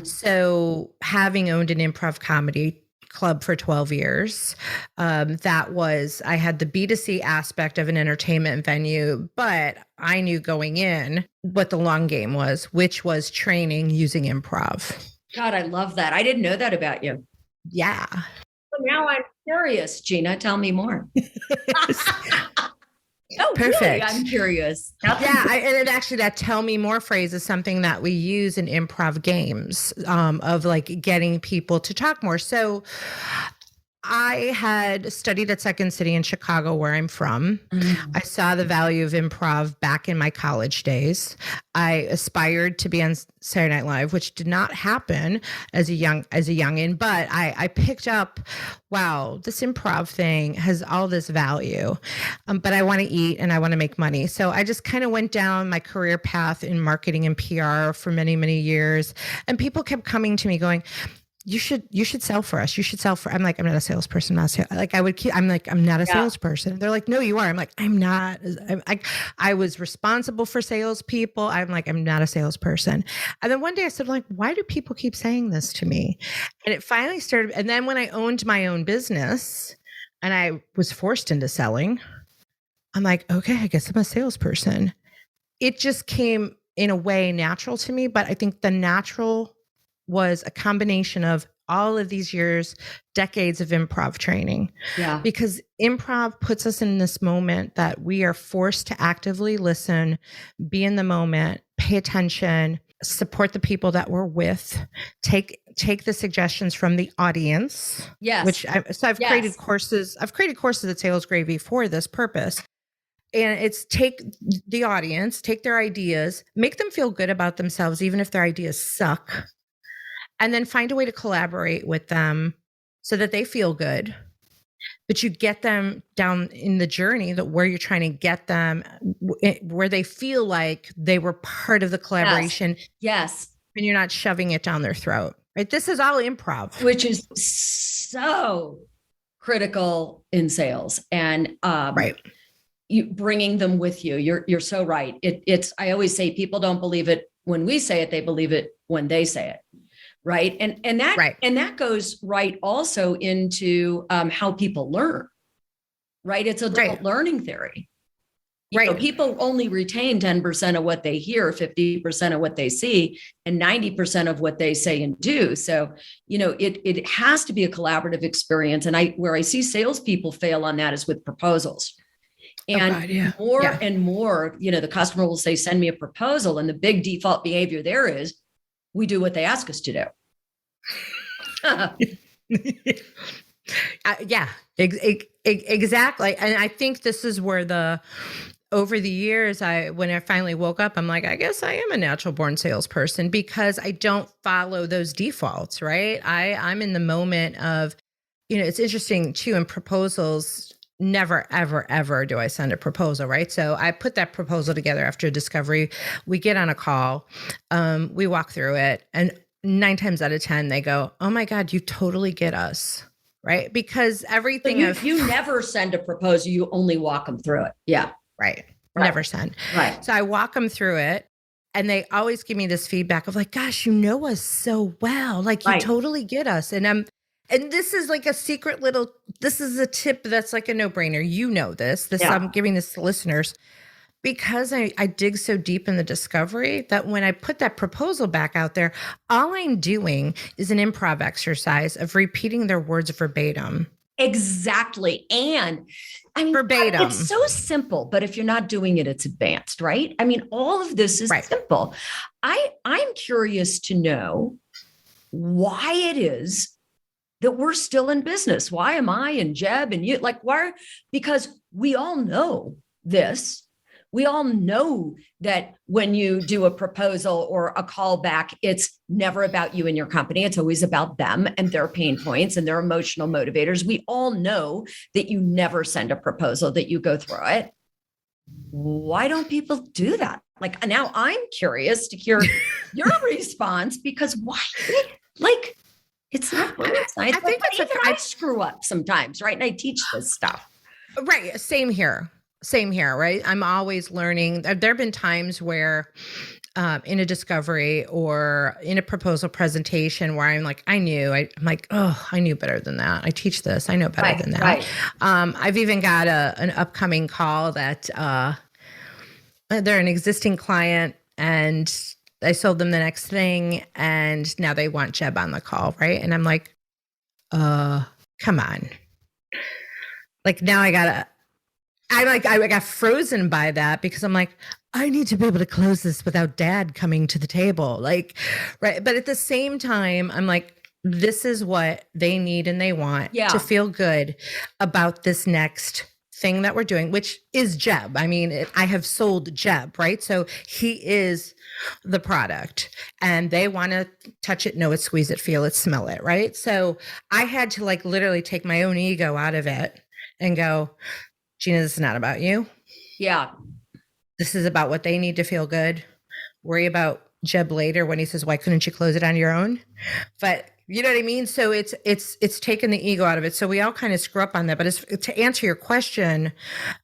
So having owned an improv comedy club for 12 years. I had the B2C aspect of an entertainment venue, but I knew going in what the long game was, which was training using improv. God, I love that. I didn't know that about you. Yeah. So now I'm curious, Gina, tell me more. Oh, perfect. Really? I'm curious. And actually that tell me more phrase is something that we use in improv games, of like getting people to talk more. So I had studied at Second City in Chicago, where I'm from. I saw the value of improv back in my college days. I aspired to be on Saturday Night Live, which did not happen as a youngin', but I picked up, wow, this improv thing has all this value, but I want to eat and I want to make money. So I just kind of went down my career path in marketing and PR for many, many years. And people kept coming to me going, you should sell for us. You should sell for, I'm like, I'm not a salesperson. I'm not a salesperson. They're like, no, you are. I'm like, I'm not. I was responsible for salespeople. I'm like, I'm not a salesperson. And then one day I said, like, why do people keep saying this to me? And it finally started. And then when I owned my own business and I was forced into selling, I'm like, okay, I guess I'm a salesperson. It just came in a way natural to me. But I think the natural was a combination of all of these years, decades of improv training. Yeah. Because improv puts us in this moment that we are forced to actively listen, be in the moment, pay attention, support the people that we're with, take the suggestions from the audience. Yes. I've created courses. I've created courses at Sales Gravy for this purpose. And it's take the audience, take their ideas, make them feel good about themselves, even if their ideas suck. And then find a way to collaborate with them so that they feel good. But you get them down in the journey where you're trying to get them, where they feel like they were part of the collaboration. Yes. And you're not shoving it down their throat. Right? This is all improv. Which is so critical in sales. And right. You bringing them with you. You're so right. I always say people don't believe it when we say it, they believe it when they say it. Right. And that goes right also into how people learn. Right. It's adult learning theory. You know, people only retain 10% of what they hear, 50% of what they see, and 90% of what they say and do. So, you know, it has to be a collaborative experience. And where I see salespeople fail on that is with proposals. And and more, you know, the customer will say, send me a proposal. And the big default behavior there is, we do what they ask us to do. Exactly. And I think this is where over the years, when I finally woke up, I'm like, I guess I am a natural born salesperson because I don't follow those defaults, right? I'm in the moment of, you know, it's interesting too, in proposals, never, ever, ever do I send a proposal, right? So I put that proposal together after discovery. We get on a call, we walk through it, and 9 times out of 10, they go, oh my God, you totally get us, right? Because everything you never send a proposal, you only walk them through it. Yeah. Right. Never send. Right. So I walk them through it, and they always give me this feedback of like, gosh, you know us so well. Like you totally get us. And this is like a secret this is a tip that's like a no-brainer. You know this. I'm giving this to listeners because I dig so deep in the discovery that when I put that proposal back out there, all I'm doing is an improv exercise of repeating their words verbatim. Exactly. And I mean, verbatim. It's so simple, but if you're not doing it, it's advanced, right? I mean, all of this is simple. I'm curious to know why it is that we're still in business. Why am I and Jeb and you like, why? Because we all know this. We all know that when you do a proposal or a callback, it's never about you and your company. It's always about them and their pain points and their emotional motivators. We all know that you never send a proposal, that you go through it. Why don't people do that? Like, now I'm curious to hear your response, because why? Like, it's not rocket science. I think I screw up sometimes, right? And I teach this stuff. Right. Same here. Right. I'm always learning. There have been times where in a discovery or in a proposal presentation where I'm like, I'm like, oh, I knew better than that. I teach this. I know better than that. Right. I've even got an upcoming call that they're an existing client and I sold them the next thing and now they want Jeb on the call. Right. And I'm like, come on. Like, now I got frozen by that because I'm like, I need to be able to close this without dad coming to the table. Like, right. But at the same time, I'm like, this is what they need and they want to feel good about this next thing that we're doing, which is Jeb. I mean, I have sold Jeb, right? So he is the product and they want to touch it, know it, squeeze it, feel it, smell it, right? So I had to like literally take my own ego out of it and go, Gina, this is not about you. Yeah. This is about what they need to feel good. Worry about Jeb later when he says, why couldn't you close it on your own? But you know what I mean? So it's taken the ego out of it. So we all kind of screw up on that. But to answer your question,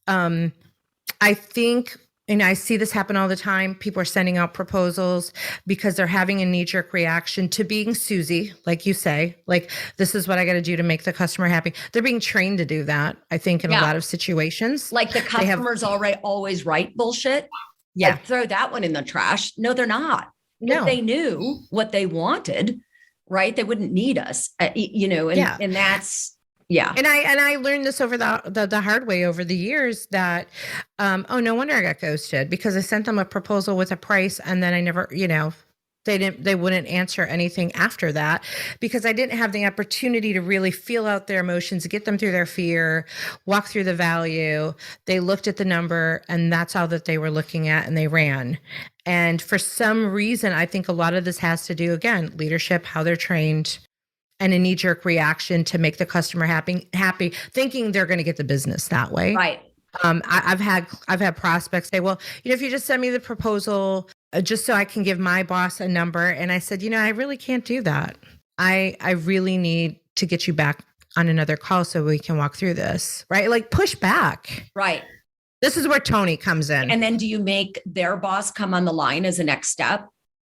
I think, and I see this happen all the time. People are sending out proposals because they're having a knee-jerk reaction to being Susie, like you say, like, this is what I got to do to make the customer happy. They're being trained to do that, I think, in a lot of situations. Like the customer's always right bullshit. Yeah. Like, throw that one in the trash. No, they're not. No. If they knew what they wanted, right, they wouldn't need us, and that's, yeah. And I learned this over the hard way over the years that, no wonder I got ghosted, because I sent them a proposal with a price and then I never, they wouldn't answer anything after that because I didn't have the opportunity to really feel out their emotions, get them through their fear, walk through the value. They looked at the number and that's all that they were looking at and they ran. And for some reason, I think a lot of this has to do, again, leadership, how they're trained, and a knee-jerk reaction to make the customer happy, thinking they're going to get the business that way. Right. I've had prospects say, well, if you just send me the proposal just so I can give my boss a number. And I said, I really can't do that. I really need to get you back on another call so we can walk through this, right? Like, push back. Right. This is where Tony comes in. And then do you make their boss come on the line as a next step?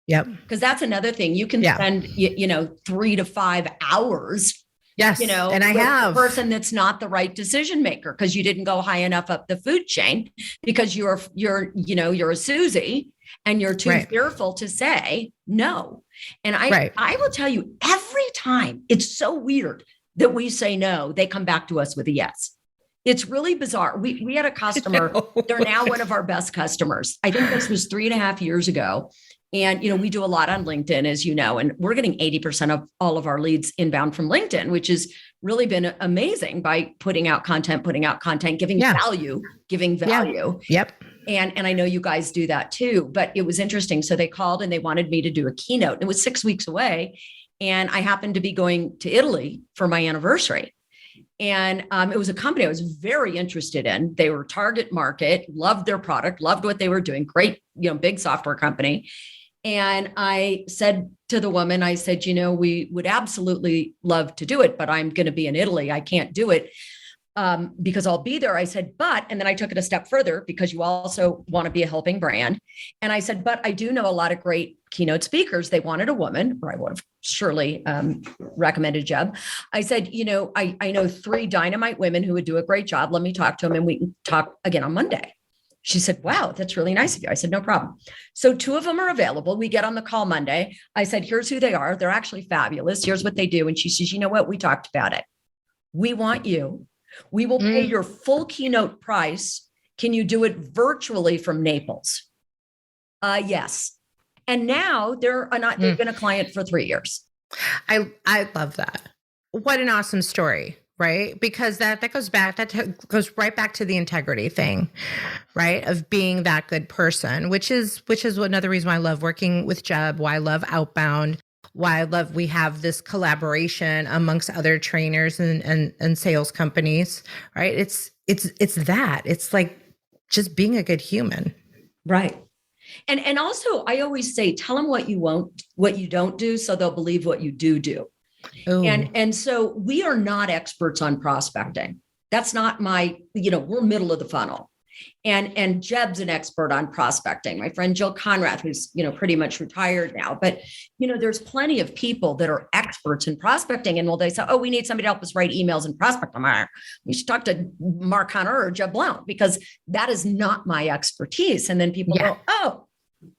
Yep. Because that's another thing. You can spend, 3 to 5 hours. Yes. And I have a person that's not the right decision maker because you didn't go high enough up the food chain because you're a Susie and you're too fearful to say no. And I will tell you, every time, it's so weird that we say no, they come back to us with a yes. It's really bizarre. We had a customer, they're now one of our best customers. I think this was 3.5 years ago. And, we do a lot on LinkedIn, as you know, and we're getting 80% of all of our leads inbound from LinkedIn, which has really been amazing by putting out content, giving value. Yep. And I know you guys do that too, but it was interesting. So they called and they wanted me to do a keynote. It was 6 weeks away. And I happened to be going to Italy for my anniversary. And it was a company I was very interested in. They were target market, loved their product, loved what they were doing. Great, big software company. And I said to the woman, I said, we would absolutely love to do it, but I'm going to be in Italy. I can't do it because I'll be there. I said, and then I took it a step further because you also want to be a helping brand. And I said, but I do know a lot of great keynote speakers. They wanted a woman, or I would have surely recommended Jeb. I said, I know 3 dynamite women who would do a great job. Let me talk to them and we can talk again on Monday. She said, wow, that's really nice of you. I said, no problem. So 2 of them are available. We get on the call Monday. I said, here's who they are. They're actually fabulous. Here's what they do. And she says, you know what? We talked about it. We want you. We will pay your full keynote price. Can you do it virtually from Naples? Yes. And now they've been a client for 3 years. I love that. what an awesome story, right? Because that goes right back to the integrity thing, right? Of being that good person, which is another reason why I love working with Jeb, why I love Outbound, why I love we have this collaboration amongst other trainers and sales companies, right? It's like just being a good human. Right. And also I always say, tell them what you don't do, so they'll believe what you do. Ooh. And so we are not experts on prospecting. That's not we're middle of the funnel. And Jeb's an expert on prospecting. My friend Jill Conrad, who's, pretty much retired now, but, there's plenty of people that are experts in prospecting. And they say, oh, we need somebody to help us write emails and prospect them. We should talk to Mark Hunter or Jeb Blount, because that is not my expertise. And then people go, oh,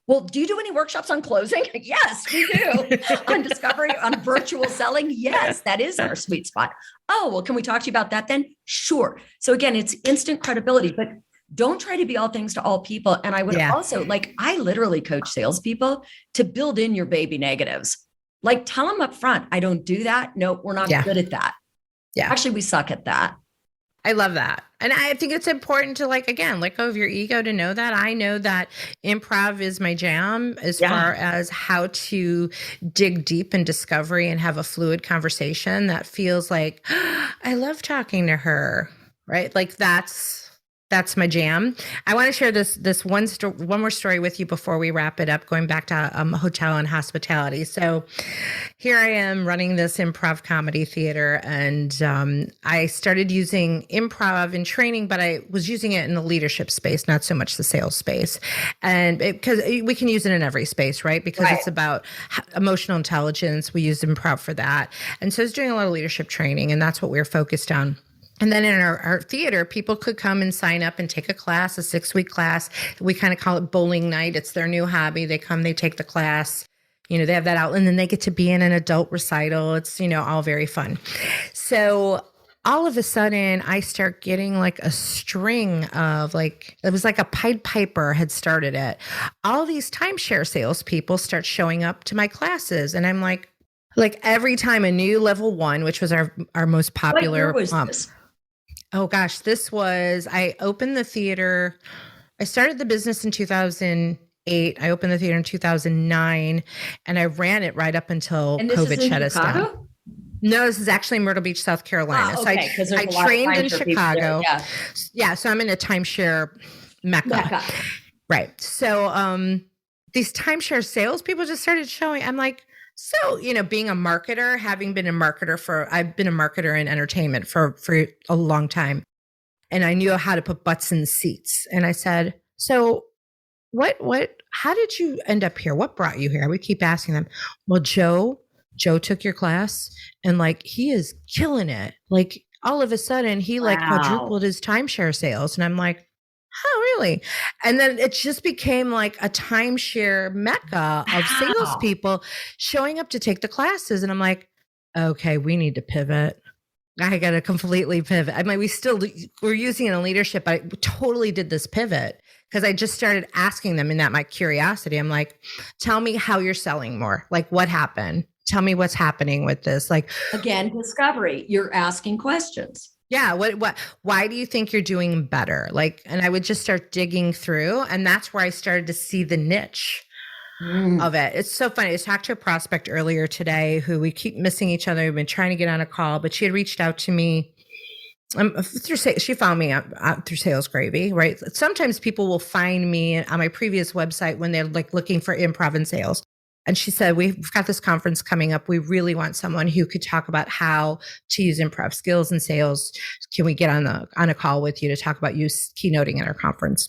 well, do you do any workshops on closing? Yes, we do. On discovery, on virtual selling? Yes, that is our sweet spot. Oh, well, can we talk to you about that then? Sure. So again, it's instant credibility, but don't try to be all things to all people. And I would also I literally coach salespeople to build in your baby negatives. Tell them up front, I don't do that. No, we're not good at that. Yeah. Actually, we suck at that. I love that. And I think it's important to let go of your ego to know that. I know that improv is my jam as far as how to dig deep in discovery and have a fluid conversation that feels like, I love talking to her, right? That's my jam. I want to share this one more story with you before we wrap it up, going back to hotel and hospitality. So here I am running this improv comedy theater, and I started using improv in training, but I was using it in the leadership space, not so much the sales space. And because we can use it in every space, right? Because it's about emotional intelligence. We use improv for that. And so I was doing a lot of leadership training, and that's what we were focused on. And then in our theater, people could come and sign up and take a class, a 6-week class. We kind of call it bowling night. It's their new hobby. They come, they take the class, they have that out, and then they get to be in an adult recital. It's, all very fun. So all of a sudden I start getting a string of it was like a Pied Piper had started it. All these timeshare salespeople start showing up to my classes. And I'm like every time a new level 1, which was our most popular. What year was this? Oh gosh, I opened the theater. I started the business in 2008. I opened the theater in 2009, and I ran it right up until COVID shut us down. No, this is actually Myrtle Beach, South Carolina. So I trained in Chicago. Yeah. So I'm in a timeshare mecca. Right. So these timeshare salespeople just started showing. I'm like, so, being a marketer, having been a marketer I've been a marketer in entertainment for a long time. And I knew how to put butts in seats. And I said, so how did you end up here? What brought you here? I would keep asking them. Well, Joe took your class, and he is killing it. All of a sudden he quadrupled his timeshare sales. And I'm like, oh, really? And then it just became a timeshare mecca of salespeople showing up to take the classes. And I'm like, okay, we need to pivot. I got to completely pivot. I mean, we're using it in leadership, but I totally did this pivot because I just started asking them in that my curiosity. I'm like, tell me how you're selling more. What happened? Tell me what's happening with this. Again, discovery. You're asking questions. Yeah. Why do you think you're doing better? And I would just start digging through, and that's where I started to see the niche of it. It's so funny. I talked to a prospect earlier today who we keep missing each other. We've been trying to get on a call, but she had reached out to me she found me out through Sales Gravy, right? Sometimes people will find me on my previous website when they're looking for improv and sales. And she said, we've got this conference coming up. We really want someone who could talk about how to use improv skills and sales. Can we get on a call with you to talk about you keynoting at our conference?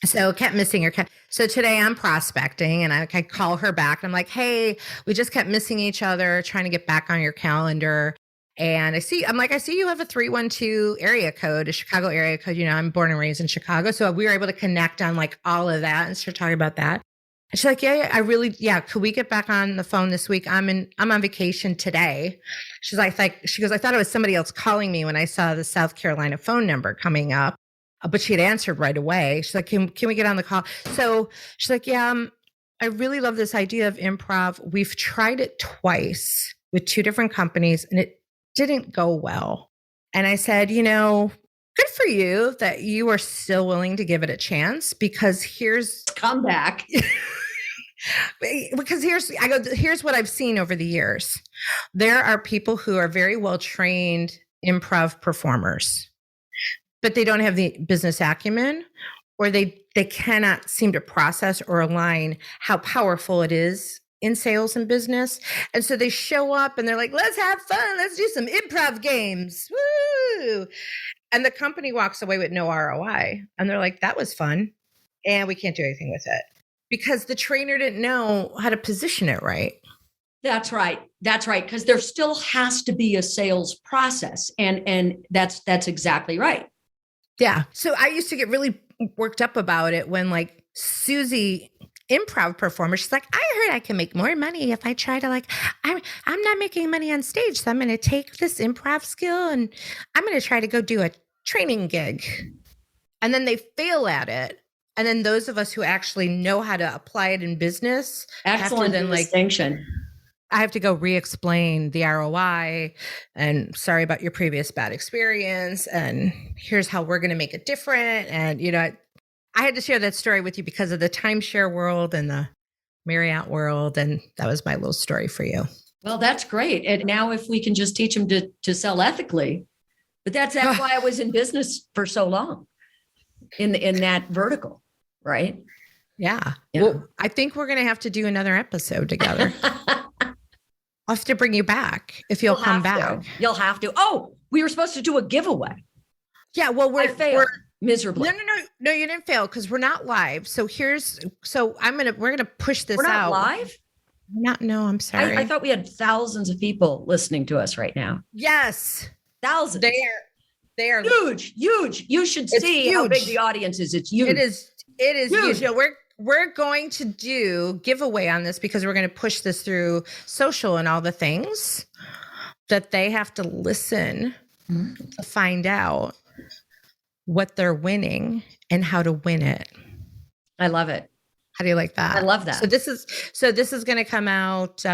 So kept missing her. So today I'm prospecting, and I call her back. And I'm like, hey, we just kept missing each other, trying to get back on your calendar. And I see you have a 312 area code, a Chicago area code. I'm born and raised in Chicago. So we were able to connect on all of that and start talking about that. And she's like, yeah, could we get back on the phone this week? I'm on vacation today. She's she goes, I thought it was somebody else calling me when I saw the South Carolina phone number coming up, but she had answered right away. She's like, can we get on the call? So she's like, yeah, I really love this idea of improv. We've tried it twice with 2 different companies, and didn't go well. And I said, good for you that you are still willing to give it a chance, because here's comeback. Here's what I've seen over the years. There are people who are very well trained improv performers, but they don't have the business acumen, or they cannot seem to process or align how powerful it is in sales and business. And so they show up and they're like, let's have fun. Let's do some improv games. Woo! And the company walks away with no ROI. And they're like, that was fun. And we can't do anything with it because the trainer didn't know how to position it right. That's right. That's right. Because there still has to be a sales process. And that's exactly right. Yeah. So I used to get really worked up about it when like Susie, improv performer, she's like, I heard I can make more money if I try to I'm not making money on stage. So I'm going to take this improv skill and I'm going to try to go do a training gig. And then they fail at it. And then those of us who actually know how to apply it in business. Excellent distinction. I have to go re-explain the ROI and sorry about your previous bad experience. And here's how we're going to make it different. And, I had to share that story with you because of the timeshare world and the Marriott world. And that was my little story for you. Well, that's great. And now if we can just teach them to sell ethically, but that's why I was in business for so long in that vertical, right? Yeah. Well, I think we're going to have to do another episode together. I'll have to bring you back if you'll come back. You'll have to. Oh, we were supposed to do a giveaway. Yeah. Well, we're miserably. No, you didn't fail because we're not live. So we're gonna push this out. We're not live? No, I'm sorry. I thought we had thousands of people listening to us right now. Yes. Thousands. They are huge. You should see how big the audience is. It's huge. It is huge. We're going to do giveaway on this because we're going to push this through social and all the things that they have to listen to find out what they're winning and how to win it. I love it. How do you like that? I love that. So this is going to come out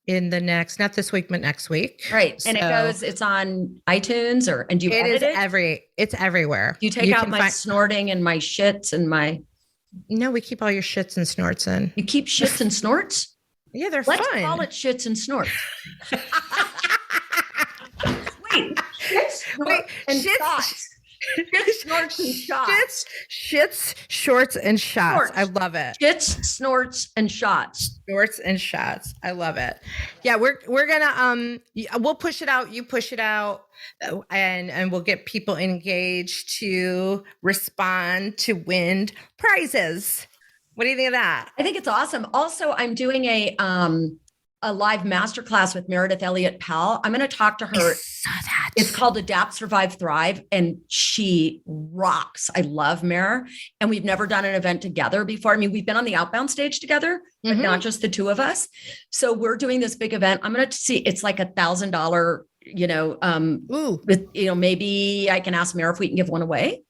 in the not this week, but next week. Right. And it's on iTunes and do you edit it? It's everywhere. You take out my snorting and my shits and my. No, we keep all your shits and snorts in. You keep shits and snorts? Yeah, they're fun. Let's call it shits and snorts. Wait, shots. Shits, snorts, and shots. Shits, shorts, and shots. I love it. Shits, snorts, and shots. Snorts and shots. I love it. Yeah, we're gonna we'll push it out. You push it out, and we'll get people engaged to respond to win prizes. What do you think of that? I think it's awesome. Also, I'm doing a live masterclass with Meredith Elliott Powell. I'm going to talk to her. I saw that. It's called Adapt, Survive, Thrive. And she rocks. I love Mer. And we've never done an event together before. I mean, we've been on the outbound stage together, but not just the two of us. So we're doing this big event. I'm going to see, it's like $1,000, maybe I can ask Mer if we can give one away.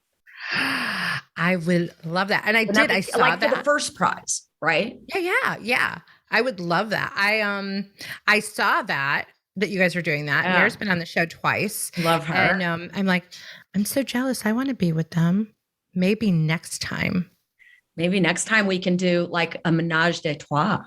I would love that. And I saw that. For the first prize, right? Yeah. I would love that. I saw that you guys are doing that. Yeah. Mare's been on the show twice. Love her. And I'm like, I'm so jealous. I want to be with them. Maybe next time. Maybe next time we can do like a menage de trois.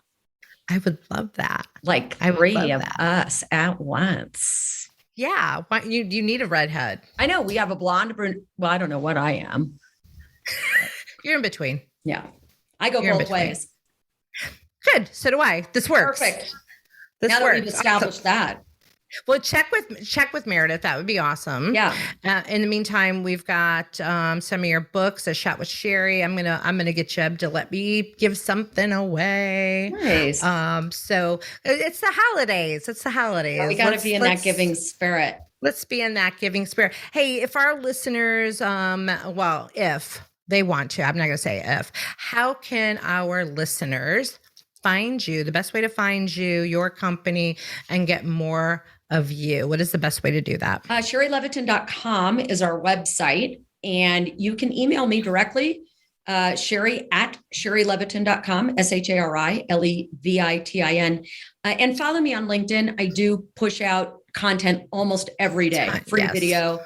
I would love that. Like 3 of us at once. Yeah. You need a redhead. I know we have a blonde. Well, I don't know what I am. You're in between. Yeah. I go both ways. Good. So do I. This works. Perfect. This now works. That we've established that. Well, check with Meredith. That would be awesome. Yeah. In the meantime, we've got some of your books. A Shot with Shari. I'm gonna get Jeb to let me give something away. Nice. So it's the holidays. Well, we got to be in that giving spirit. Let's be in that giving spirit. Hey, if our listeners, if they want to, I'm not gonna say if. How can our listeners find you, the best way to find you, your company, and get more of you? What is the best way to do that? ShariLevitin.com is our website, and you can email me directly. Shari at ShariLevitin.com, ShariLevitin. And follow me on LinkedIn. I do push out content almost every day, free video,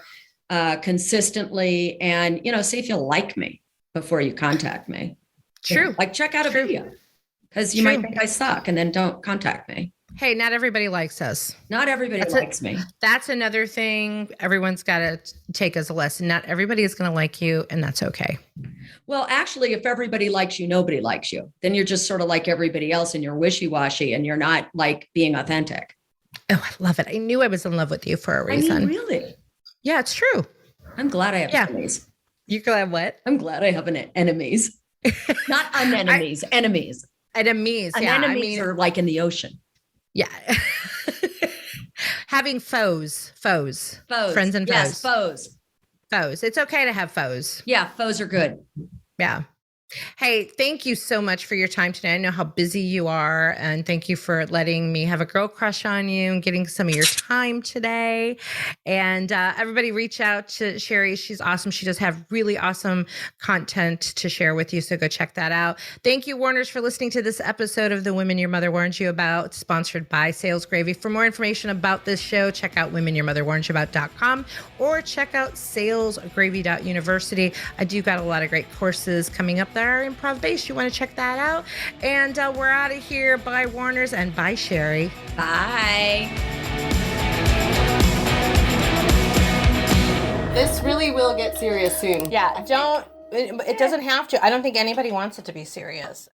consistently. And, see if you like me before you contact me. True. Like check out a video because you might think I suck and then don't contact me. Hey, not everybody likes us. Not everybody likes me. That's another thing everyone's got to take as a lesson. Not everybody is going to like you, and that's okay. Well, actually, if everybody likes you, nobody likes you. Then you're just sort of like everybody else and you're wishy-washy and you're not like being authentic. Oh, I love it. I knew I was in love with you for a reason. I mean, really? Yeah, it's true. I'm glad I have enemies. You're glad what? I'm glad I have enemies. Not unenemies, enemies. Enemies, Anemones are like in the ocean. Yeah. Having foes. Friends and foes. Yes, foes. It's okay to have foes. Yeah, foes are good. Yeah. Hey, thank you so much for your time today. I know how busy you are, and thank you for letting me have a girl crush on you and getting some of your time today. And everybody reach out to Shari. She's awesome. She does have really awesome content to share with you, so go check that out. Thank you, Warners, for listening to this episode of The Women Your Mother Warned You About, sponsored by Sales Gravy. For more information about this show, check out womenyourmotherwarnedyouabout.com or check out salesgravy.university. I do got a lot of great courses coming up that are improv based. You want to check that out. And we're out of here. Bye, Warners, and bye, Shari. Bye. This really will get serious soon. Yeah, it doesn't have to. I don't think anybody wants it to be serious.